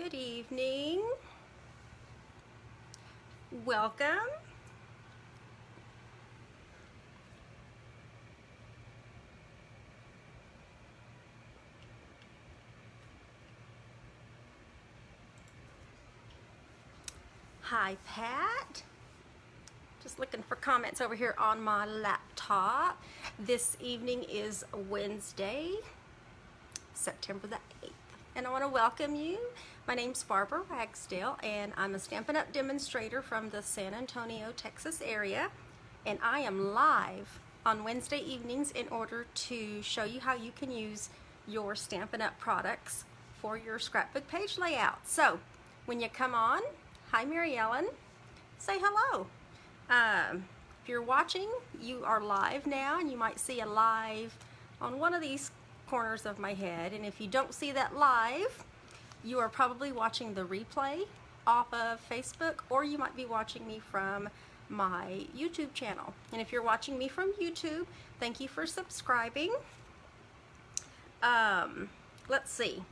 Good evening. Welcome. Hi, Pat. Just looking for comments over here on my laptop. This evening is Wednesday, September the 8th. And I want to welcome you. My name's Barbara Ragsdale, and I'm a Stampin' Up! Demonstrator from the San Antonio, Texas area. And I am live on Wednesday evenings in order to show you how you can use your Stampin' Up! Products for your scrapbook page layout. So, when you come on, hi Mary Ellen, say hello. If you're watching, you are live now, and you might see a live on one of these corners of my head, and if you don't see that live, you are probably watching the replay off of Facebook, or you might be watching me from my YouTube channel. And if you're watching me from YouTube, thank you for subscribing. Let's see.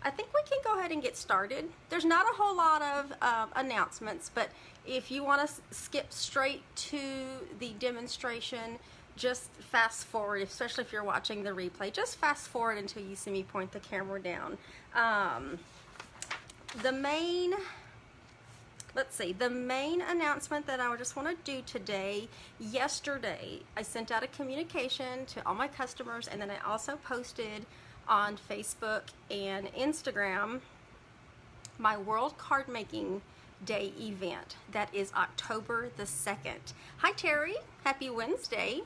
I think we can go ahead and get started. There's not a whole lot of announcements, but if you want to skip straight to the demonstration, just fast forward, especially if you're watching the replay, just fast forward until you see me point the camera down. The main announcement that I just want to do today, yesterday, I sent out a communication to all my customers, and then I also posted on Facebook and Instagram my World Card Making Day event. That is October the 2nd. Hi Terry, happy Wednesday.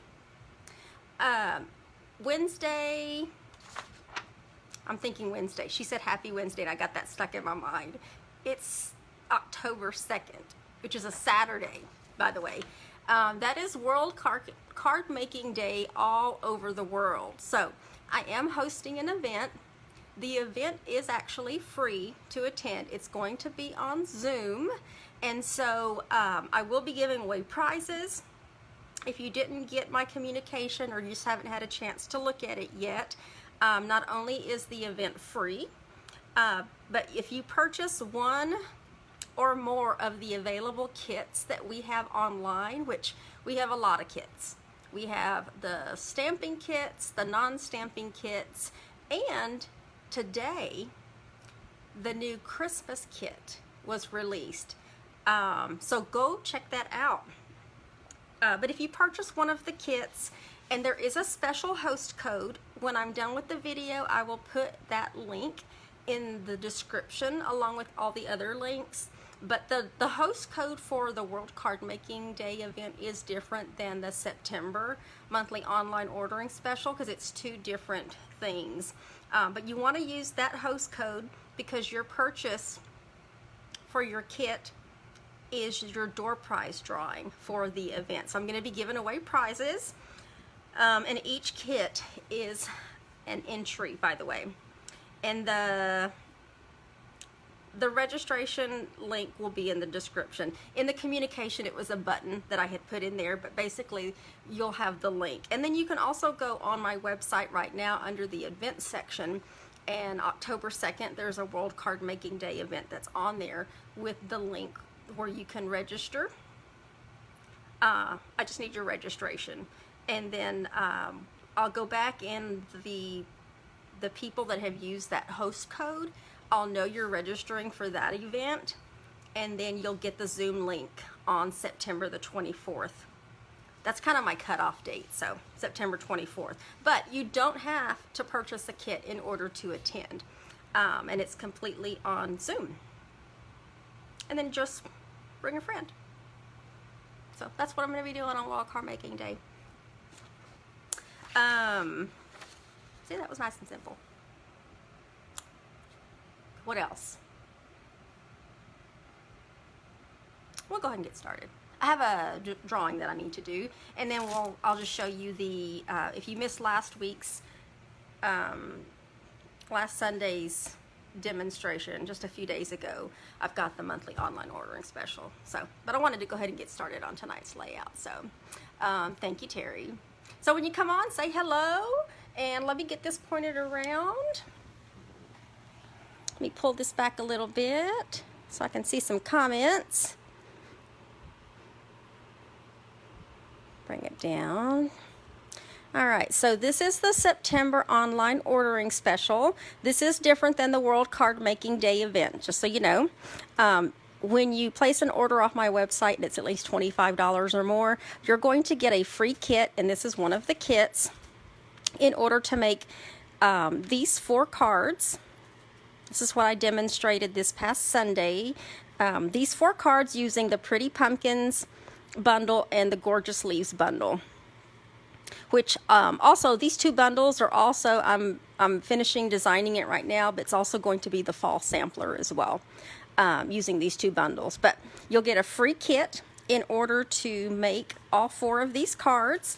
Wednesday, I'm thinking Wednesday. She said happy Wednesday, and I got that stuck in my mind. It's October 2nd, which is a Saturday, by the way. That is World Card Making Day all over the world. So I am hosting an event. The event is actually free to attend. It's going to be on Zoom, and so I will be giving away prizes. If you didn't get my communication or you just haven't had a chance to look at it yet, not only is the event free, but if you purchase one or more of the available kits that we have online, which we have a lot of kits. We have the stamping kits, the non-stamping kits, and today the new Christmas kit was released. So go check that out. But if you purchase one of the kits, and there is a special host code, when I'm done with the video, I will put that link in the description along with all the other links. But the host code for the World Card Making Day event is different than the September monthly online ordering special, because it's two different things. But you want to use that host code because your purchase for your kit is your door prize drawing for the event. So I'm going to be giving away prizes, and each kit is an entry, by the way. And the registration link will be in the description. In the communication, it was a button that I had put in there, but basically you'll have the link. And then you can also go on my website right now under the event section, and October 2nd there's a World Card Making Day event that's on there with the link where you can register. I just need your registration, and then I'll go back, and the people that have used that host code, I'll know you're registering for that event, and then you'll get the Zoom link on September the 24th. That's kind of my cutoff date, so September 24th. But you don't have to purchase a kit in order to attend, and it's completely on Zoom. And then just bring a friend. So that's what I'm going to be doing on World Card Making Day. See, that was nice and simple. What else? We'll go ahead and get started. I have a drawing that I need to do, and then I'll just show you the, if you missed last week's, last Sunday's demonstration just a few days ago, I've got the monthly online ordering special. So, but I wanted to go ahead and get started on tonight's layout. So, thank you, Terry. So when you come on, say hello, and let me get this pointed around. Let me pull this back a little bit so I can see some comments. Bring it down. All right, so this is the September online ordering special. This is different than the World Card Making Day event, just so you know. When you place an order off my website and it's at least $25 or more, you're going to get a free kit, and this is one of the kits, in order to make these 4 cards. This is what I demonstrated this past Sunday. These 4 cards using the Pretty Pumpkins bundle and the Gorgeous Leaves bundle. Which also, these 2 bundles are also, I'm finishing designing it right now, but it's also going to be the fall sampler as well, using these 2 bundles. But you'll get a free kit in order to make all 4 of these cards.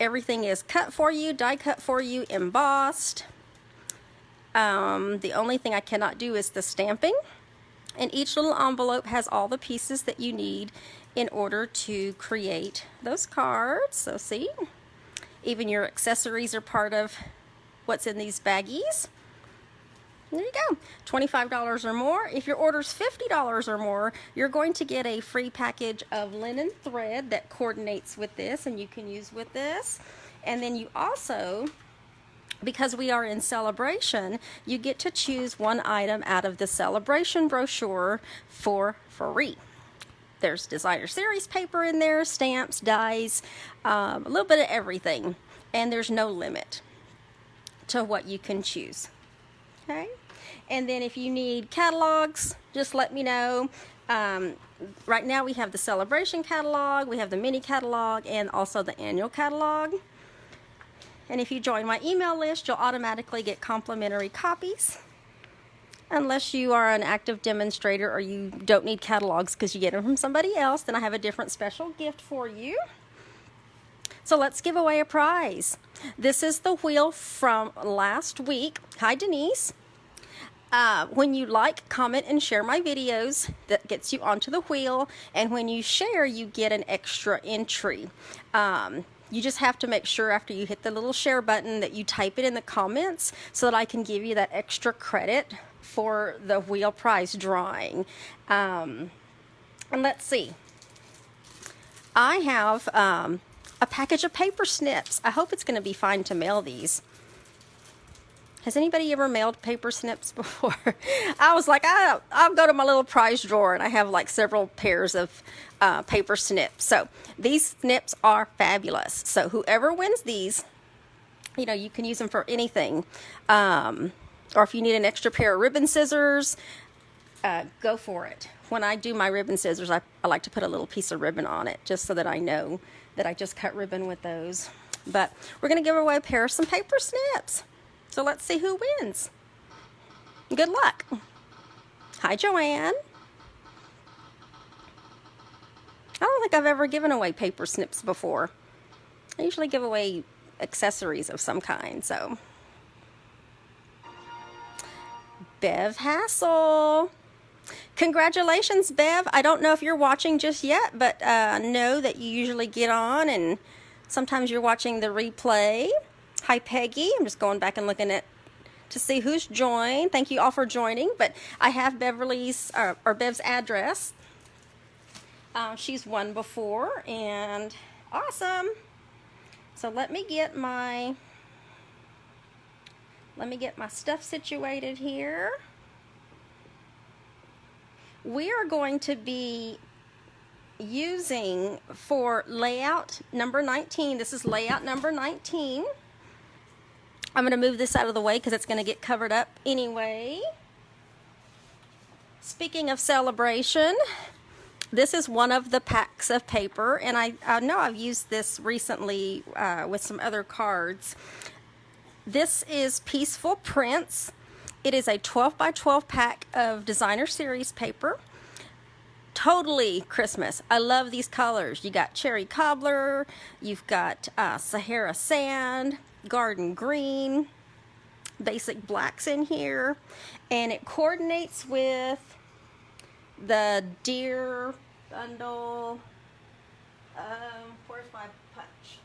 Everything is cut for you, die cut for you, embossed. The only thing I cannot do is the stamping. And each little envelope has all the pieces that you need in order to create those cards. So see? Even your accessories are part of what's in these baggies. There you go, $25 or more. If your order's $50 or more, you're going to get a free package of linen thread that coordinates with this and you can use with this. And then you also, because we are in Sale-a-Bration, you get to choose one item out of the Sale-a-Bration brochure for free. There's designer series paper in there, stamps, dies, a little bit of everything. And there's no limit to what you can choose. Okay? And then if you need catalogs, just let me know. Right now we have the Sale-a-Bration catalog, we have the mini catalog, and also the annual catalog. And if you join my email list, you'll automatically get complimentary copies. Unless you are an active demonstrator or you don't need catalogs because you get them from somebody else, then I have a different special gift for you. So let's give away a prize. This is the wheel from last week. Hi, Denise. When you like, comment, and share my videos, that gets you onto the wheel. And when you share, you get an extra entry. You just have to make sure after you hit the little share button that you type it in the comments so that I can give you that extra credit for the wheel prize drawing. And let's see. I have a package of paper snips. I hope it's going to be fine to mail these. Has anybody ever mailed paper snips before? I was like, I'll go to my little prize drawer and I have like several pairs of paper snips. So these snips are fabulous. So whoever wins these, you know, you can use them for anything. Or if you need an extra pair of ribbon scissors, go for it. When I do my ribbon scissors, I like to put a little piece of ribbon on it just so that I know that I just cut ribbon with those. But we're going to give away a pair of some paper snips. So let's see who wins. Good luck. Hi, Joanne. I don't think I've ever given away paper snips before. I usually give away accessories of some kind, so. Bev Hassel. Congratulations, Bev. I don't know if you're watching just yet, but know that you usually get on and sometimes you're watching the replay. Hi, Peggy. I'm just going back and looking at to see who's joined. Thank you all for joining, but I have Beverly's or Bev's address. She's won before, and awesome. So let me get my stuff situated here. We are going to be using for layout number 19. This is layout number 19. I'm going to move this out of the way because it's going to get covered up anyway. Speaking of Sale-a-Bration, this is one of the packs of paper, and I know I've used this recently with some other cards. This is Peaceful Prints. It is a 12 by 12 pack of designer series paper. Totally Christmas. I love these colors. You got cherry cobbler, you've got Sahara sand, garden green, basic blacks in here, and it coordinates with the deer bundle. Where's my punch?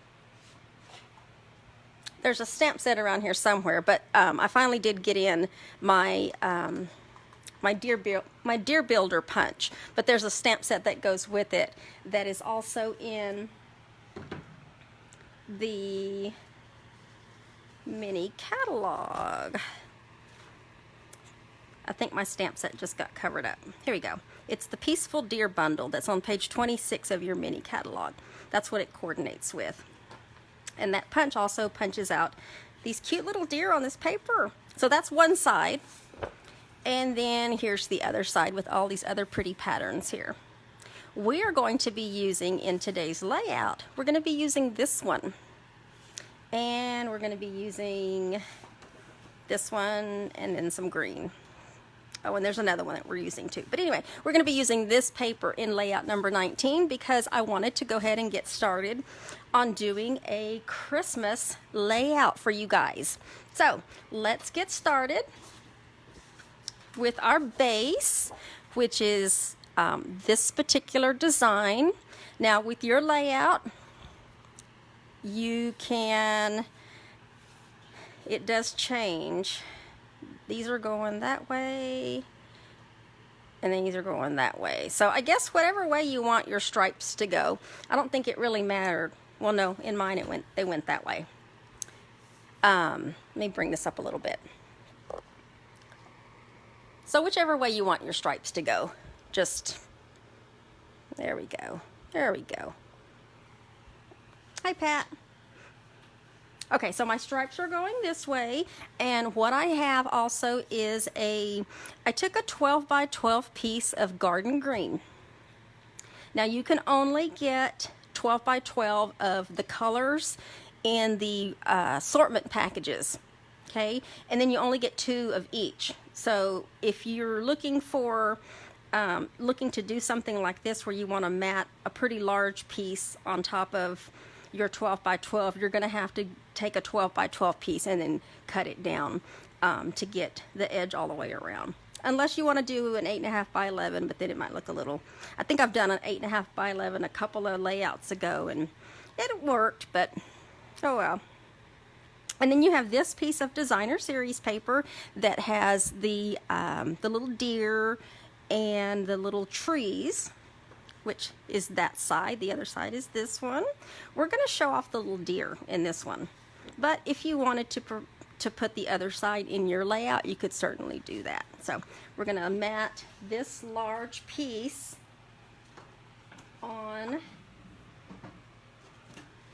There's a stamp set around here somewhere, but I finally did get in my my Deer Builder punch, but there's a stamp set that goes with it that is also in the mini catalog. I think my stamp set just got covered up. Here we go. It's the Peaceful Deer Bundle that's on page 26 of your mini catalog. That's what it coordinates with. And that punch also punches out these cute little deer on this paper. So that's one side. And then here's the other side with all these other pretty patterns here. We are going to be using, in today's layout, we're going to be using this one. And we're going to be using this one and then some green. Oh, and there's another one that we're using too. But anyway, we're going to be using this paper in layout number 19 because I wanted to go ahead and get started on doing a Christmas layout for you guys. So let's get started with our base, which is this particular design. Now with your layout, you can, it does change. These are going that way, and then these are going that way. So I guess whatever way you want your stripes to go. I don't think it really mattered. Well, no, in mine they went that way. Let me bring this up a little bit. So whichever way you want your stripes to go, just, there we go. There we go. Hi, Pat. Okay, so my stripes are going this way, and what I have also is I took a 12 by 12 piece of garden green. Now you can only get 12 by 12 of the colors in the assortment packages, okay? And then you only get 2 of each. So if you're looking for, looking to do something like this where you want to mat a pretty large piece on top of your 12 by 12, you're going to have to take a 12 by 12 piece and then cut it down to get the edge all the way around. Unless you want to do an 8.5 by 11, but then it might look a little, I think I've done an 8.5 by 11 a couple of layouts ago and it worked, but oh well. And then you have this piece of designer series paper that has the little deer and the little trees, which is that side. The other side is this one. We're going to show off the little deer in this one. But if you wanted to put the other side in your layout, you could certainly do that. So we're going to mat this large piece on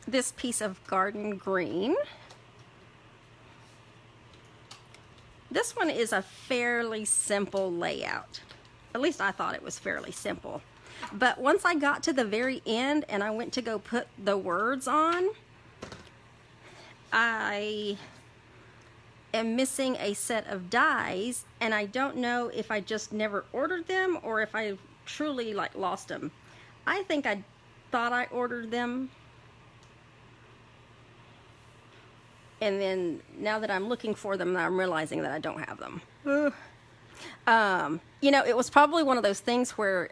this piece of garden green. This one is a fairly simple layout. At least I thought it was fairly simple. But once I got to the very end and I went to go put the words on, I am missing a set of dies, and I don't know if I just never ordered them or if I truly like lost them. I think I thought I ordered them, and then now that I'm looking for them, I'm realizing that I don't have them. You know, it was probably one of those things where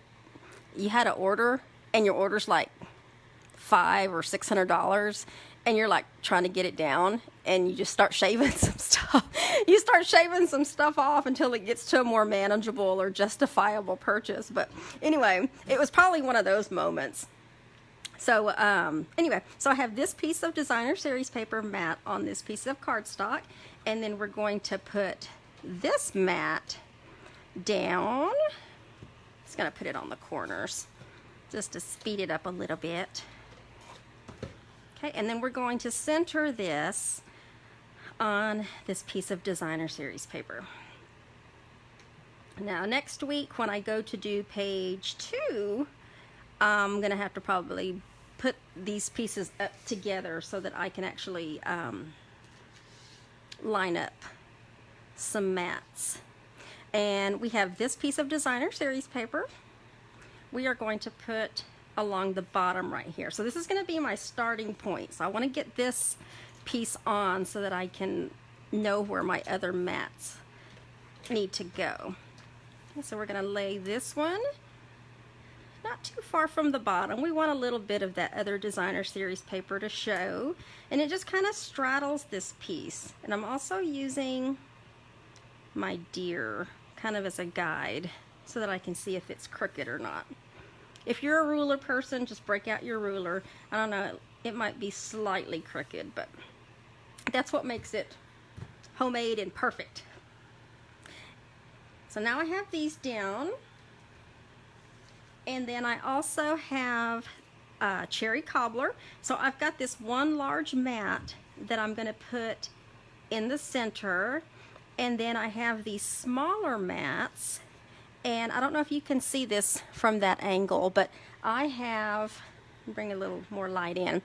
you had an order and your order's like $500 or $600 and you're like trying to get it down and you just start shaving some stuff. You start shaving some stuff off until it gets to a more manageable or justifiable purchase. But anyway, it was probably one of those moments. So anyway, so I have this piece of designer series paper mat on this piece of cardstock, and then we're going to put this mat down. Just gonna put it on the corners just to speed it up a little bit. Okay, and then we're going to center this on this piece of designer series paper. Now next week when I go to do page 2, I'm gonna have to probably put these pieces up together so that I can actually line up some mats. And we have this piece of designer series paper we are going to put along the bottom right here. So this is going to be my starting point. So I want to get this piece on so that I can know where my other mats need to go. Okay, so we're going to lay this one not too far from the bottom. We want a little bit of that other designer series paper to show, and it just kind of straddles this piece. And I'm also using my deer kind of as a guide so that I can see if it's crooked or not. If you're a ruler person, just break out your ruler. I don't know, it might be slightly crooked, but that's what makes it homemade and perfect. So now I have these down. And then I also have cherry cobbler. So I've got this one large mat that I'm going to put in the center. And then I have these smaller mats. And I don't know if you can see this from that angle, but I have, bring a little more light in.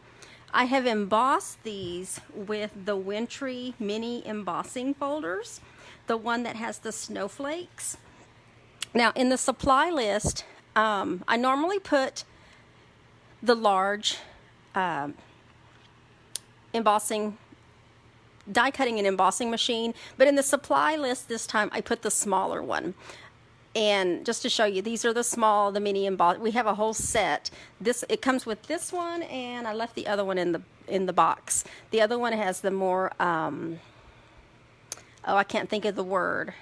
I have embossed these with the Wintry mini embossing folders, the one that has the snowflakes. Now in the supply list, I normally put the large embossing, die cutting and embossing machine, but in the supply list this time I put the smaller one. And just to show you, these are the small, the mini emboss. We have a whole set. It comes with this one, and I left the other one in the box. The other one has the more oh, I can't think of the word.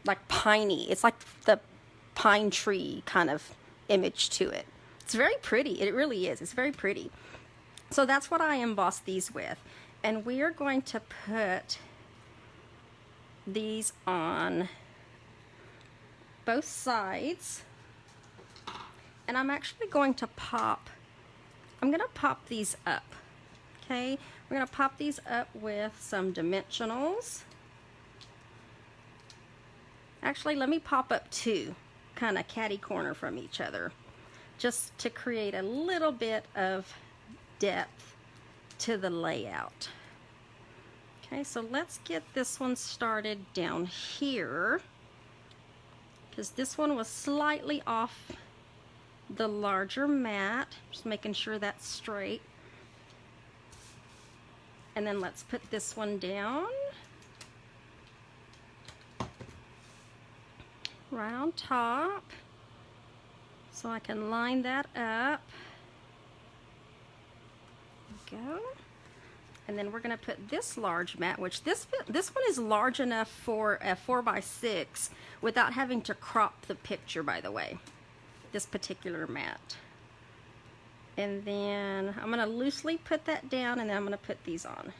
Like piney. It's like the pine tree kind of image to it. It's very pretty. It really is. It's very pretty. So that's what I embossed these with. And we are going to put these on both sides. And I'm actually going to pop, I'm going to pop these up. Okay? We're going to pop these up with some dimensionals. Actually, let me pop up two, kind of catty corner from each other, just to create a little bit of depth to the layout. Okay, so let's get this one started down here, because this one was slightly off the larger mat. Just making sure that's straight. And then let's put this one down right on top, so I can line that up. There we go. And then we're going to put this large mat, which this one is large enough for a 4x6 without having to crop the picture, by the way, this particular mat. And then I'm going to loosely put that down, and then I'm going to put these on.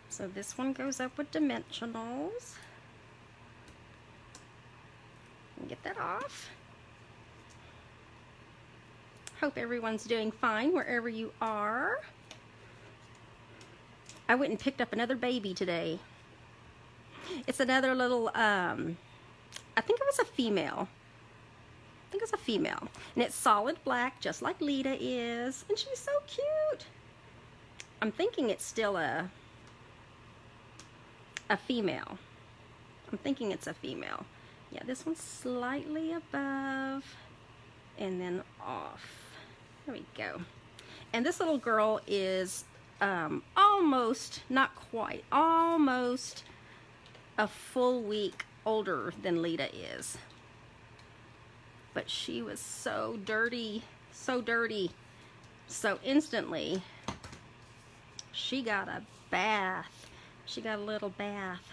So this one goes up with dimensionals. Get that off. Hope everyone's doing fine wherever you are. I went and picked up another baby today. It's another little, I think it was a female. I think it's a female. And it's solid black, just like Lita is. And she's so cute. I'm thinking it's still a female. I'm thinking it's a female. Yeah, this one's slightly above and then off. There we go. And this little girl is almost, not quite, almost a full week older than Lita is. But she was so dirty, so dirty. So instantly, she got a bath. She got a little bath.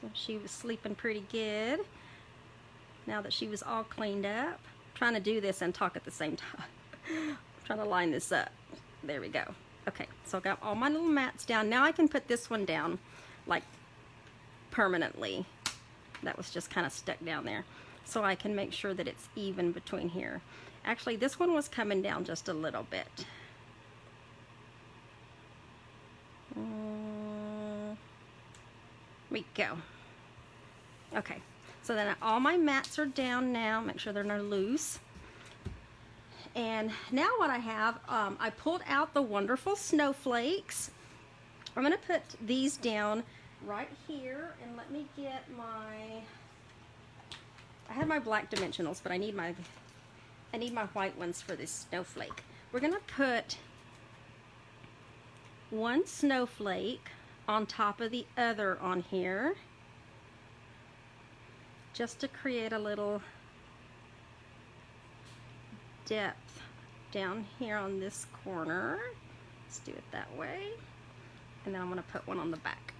So she was sleeping pretty good. Now that she was all cleaned up. I'm trying to do this and talk at the same time. I'm trying to line this up. There we go. Okay, so I got all my little mats down. Now I can put this one down, like, permanently. That was just kind of stuck down there. So I can make sure that it's even between here. Actually, this one was coming down just a little bit. There we go. Okay, so then all my mats are down now. Make sure they're not loose. And now what I have, I pulled out the wonderful snowflakes. I'm going to put these down right here, and let me get my, I had my black dimensionals, but I need my white ones for this snowflake. We're going to put one snowflake on top of the other on here, just to create a little depth down here on this corner. Let's do it that way. And then I'm going to put one on the back.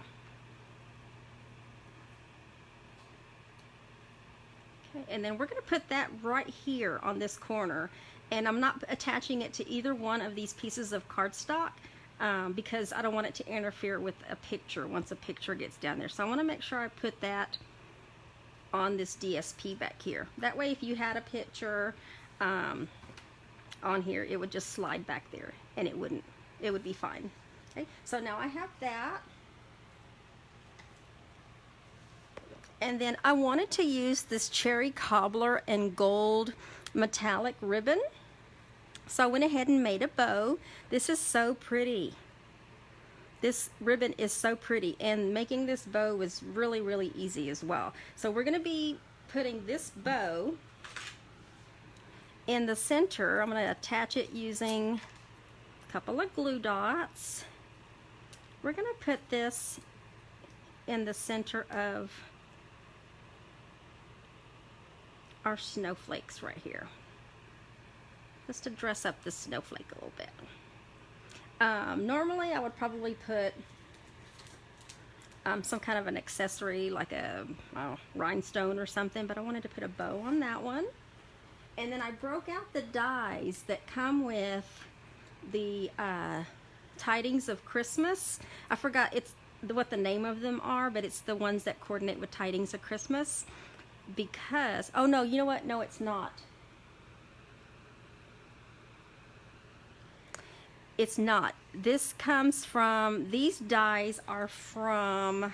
Okay, and then we're going to put that right here on this corner, and I'm not attaching it to either one of these pieces of cardstock because I don't want it to interfere with a picture once a picture gets down there. So I want to make sure I put that on this DSP back here. That way if you had a picture on here, it would just slide back there and it would be fine. Okay, so now I have that. And then I wanted to use this cherry cobbler and gold metallic ribbon. So I went ahead and made a bow. This is so pretty. This ribbon is so pretty, and making this bow was really, really easy as well. So we're going to be putting this bow in the center. I'm going to attach it using a couple of glue dots. We're going to put this in the center of our snowflakes right here, just to dress up the snowflake a little bit. Normally I would probably put some kind of an accessory like a rhinestone or something, but I wanted to put a bow on that one. And then I broke out the dies that come with the Tidings of Christmas. I forgot what the name of them are, but it's the ones that coordinate with Tidings of Christmas. Because, oh no, you know what? No, it's not. It's not. This comes from, these dies are from,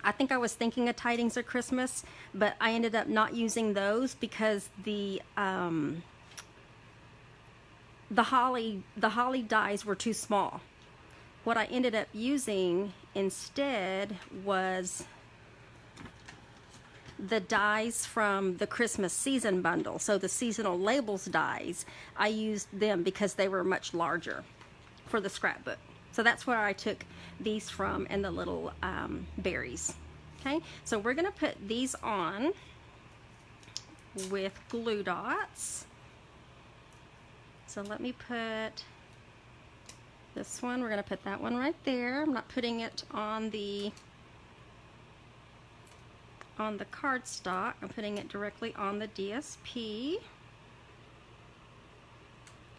I think I was thinking of Tidings of Christmas, but I ended up not using those because the holly dies were too small. What I ended up using instead was the dies from the Christmas season bundle. So the seasonal labels dies, I used them because they were much larger for the scrapbook. So that's where I took these from, and the little berries. Okay, so we're going to put these on with glue dots. So let me put this one, we're going to put that one right there. I'm not putting it on the cardstock. I'm putting it directly on the DSP.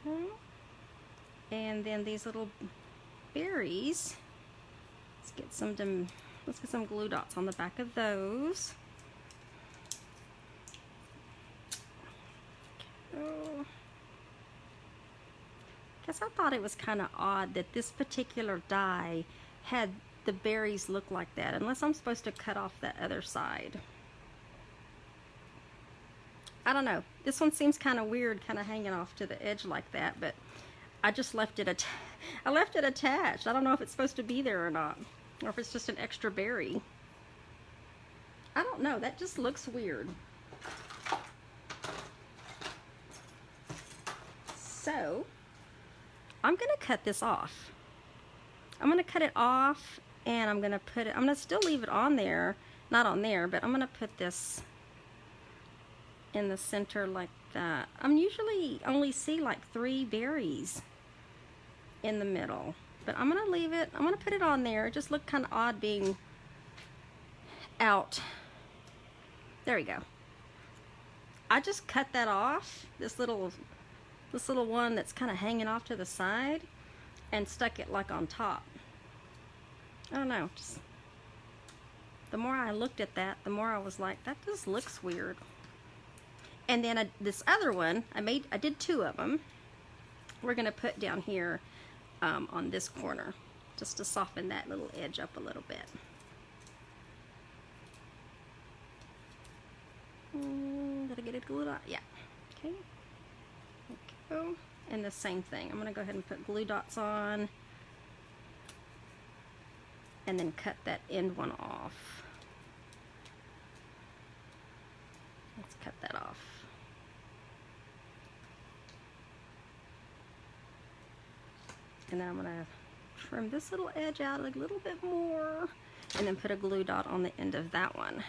Okay. And then these little berries, let's get some glue dots on the back of those. Oh. Guess I thought it was kind of odd that this particular die had the berries look like that, unless I'm supposed to cut off that other side. I don't know. This one seems kind of weird, kind of hanging off to the edge like that, but I just left it I left it attached. I don't know if it's supposed to be there or not, or if it's just an extra berry. I don't know. That just looks weird. So I'm gonna cut this off. I'm gonna cut it off, and I'm gonna put it, I'm gonna still leave it on there, not on there, but I'm gonna put this in the center like that. I'm usually only see like 3 berries in the middle, but I'm gonna leave it, I'm gonna put it on there. It just looked kind of odd being out. There we go. I just cut that off, this little one that's kind of hanging off to the side, and stuck it like on top. I don't know, just the more I looked at that, the more I was like, that just looks weird. And then this other one, I did 2 of them. We're gonna put down here on this corner, just to soften that little edge up a little bit. Did I get it glued on? Yeah. Okay. There we go. And the same thing. I'm gonna go ahead and put glue dots on, and then cut that end one off. Let's cut that off. And then I'm gonna trim this little edge out a little bit more, and then put a glue dot on the end of that one,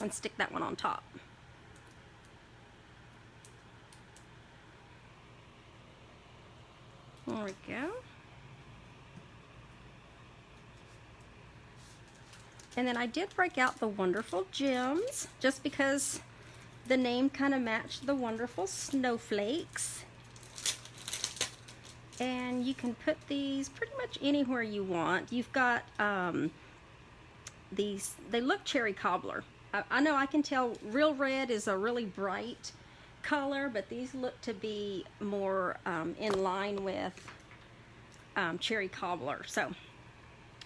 and stick that one on top. There we go. And then I did break out the Wonderful Gems just because the name kind of matched the wonderful snowflakes. And you can put these pretty much anywhere you want. You've got these, they look cherry cobbler. I know I can tell real red is a really bright color, but these look to be more in line with cherry cobbler. So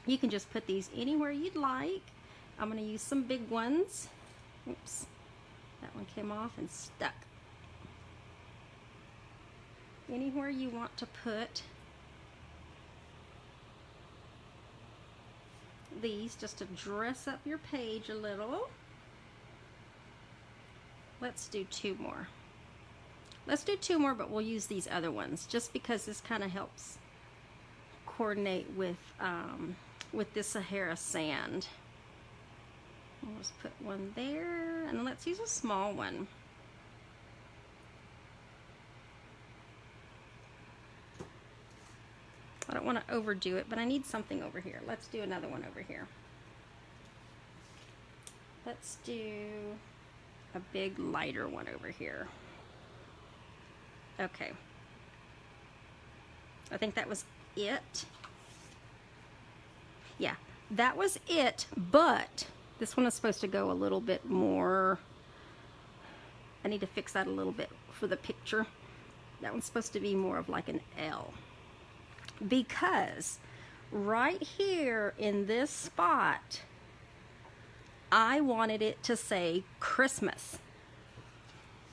you can just put these anywhere you'd like. I'm going to use some big ones. Oops, that one came off and stuck. Anywhere you want to put these, just to dress up your page a little. Let's do 2 more. Let's do 2 more, but we'll use these other ones just because this kind of helps coordinate with this Sahara sand. We'll just put one there, and let's use a small one. I don't want to overdo it, but I need something over here. Let's do another one over here. Let's do a big lighter one over here. Okay. I think that was it. Yeah, that was it, but this one is supposed to go a little bit more. I need to fix that a little bit for the picture. That one's supposed to be more of like an L. Because right here in this spot, I wanted it to say Christmas.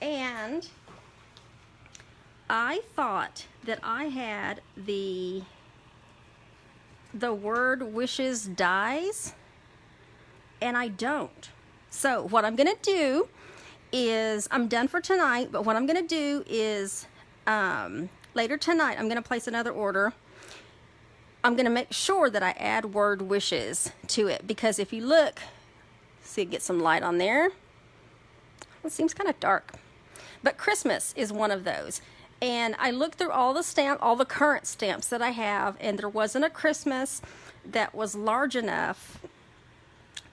And I thought that I had the word wishes dies, and I don't. So what I'm gonna do is, I'm done for tonight, but what I'm gonna do is later tonight I'm gonna place another order. I'm gonna make sure that I add word wishes to it, because if you look, see, get some light on there. It seems kind of dark, but Christmas is one of those. And I looked through all the current stamps that I have, and there wasn't a Christmas that was large enough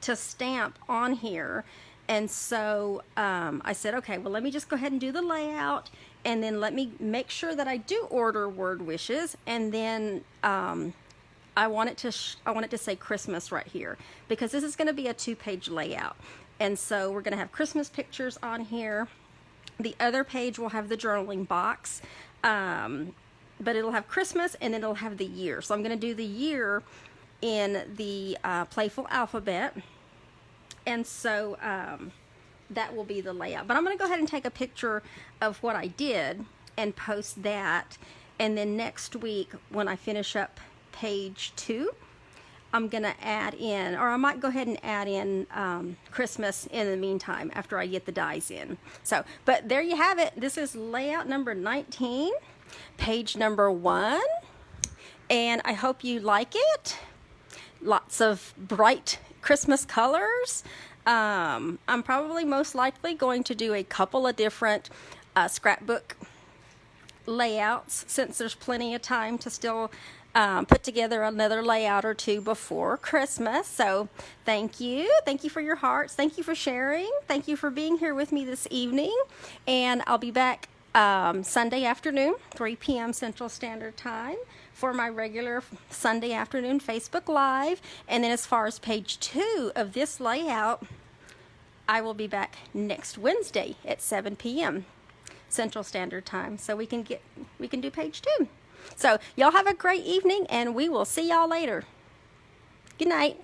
to stamp on here. And so I said, okay, well, let me just go ahead and do the layout, and then let me make sure that I do order word wishes, and then I want it to say Christmas right here, because this is going to be a 2-page layout. And so we're going to have Christmas pictures on here. The other page will have the journaling box, but it'll have Christmas, and then it'll have the year. So I'm going to do the year in the playful alphabet, and so that will be the layout. But I'm going to go ahead and take a picture of what I did and post that, and then next week when I finish up page 2, I'm going to add in, or I might go ahead and add in Christmas in the meantime after I get the dies in. So, but there you have it. This is layout number 19, page number 1, and I hope you like it. Lots of bright Christmas colors. I'm probably most likely going to do a couple of different scrapbook layouts, since there's plenty of time to still put together another layout or 2 before Christmas. So thank you for your hearts, thank you for sharing, thank you for being here with me this evening, and I'll be back Sunday afternoon, 3 p.m. Central Standard Time, for my regular Sunday afternoon Facebook Live. And then as far as page 2 of this layout, I will be back next Wednesday at 7 p.m. Central Standard Time, so we can do page 2. So y'all have a great evening, and we will see y'all later. Good night.